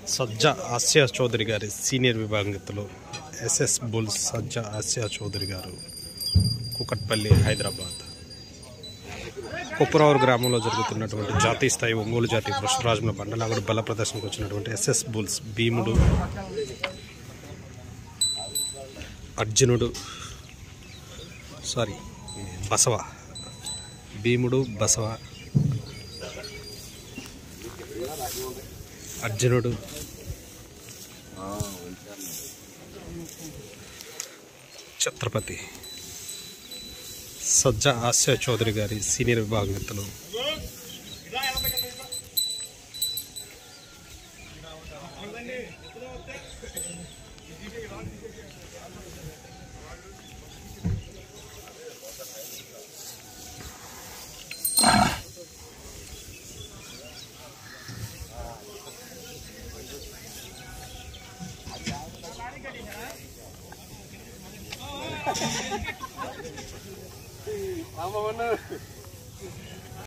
సజ్జా Asia Chowdary గారి senior విభాగంలో SS bulls సజ్జా Asia Chowdary గారు కుకట్పల్లి హైదరాబాద్ కుప్పరావూరు గ్రామంలో జరుగుతున్నటువంటి జాతీయ స్థాయి ఒంగోలు జాతి వృషభరాజుల బండలాగుడు బల ప్రదర్శనకు వచ్చినటువంటి ఎస్ఎస్ బుల్స్ భీముడు బసవ భీముడు బసవ అర్జునుడు ఛత్రపతి సజ్జా ఆసియా చౌదరి గారి సీనియర్ విభాగంలో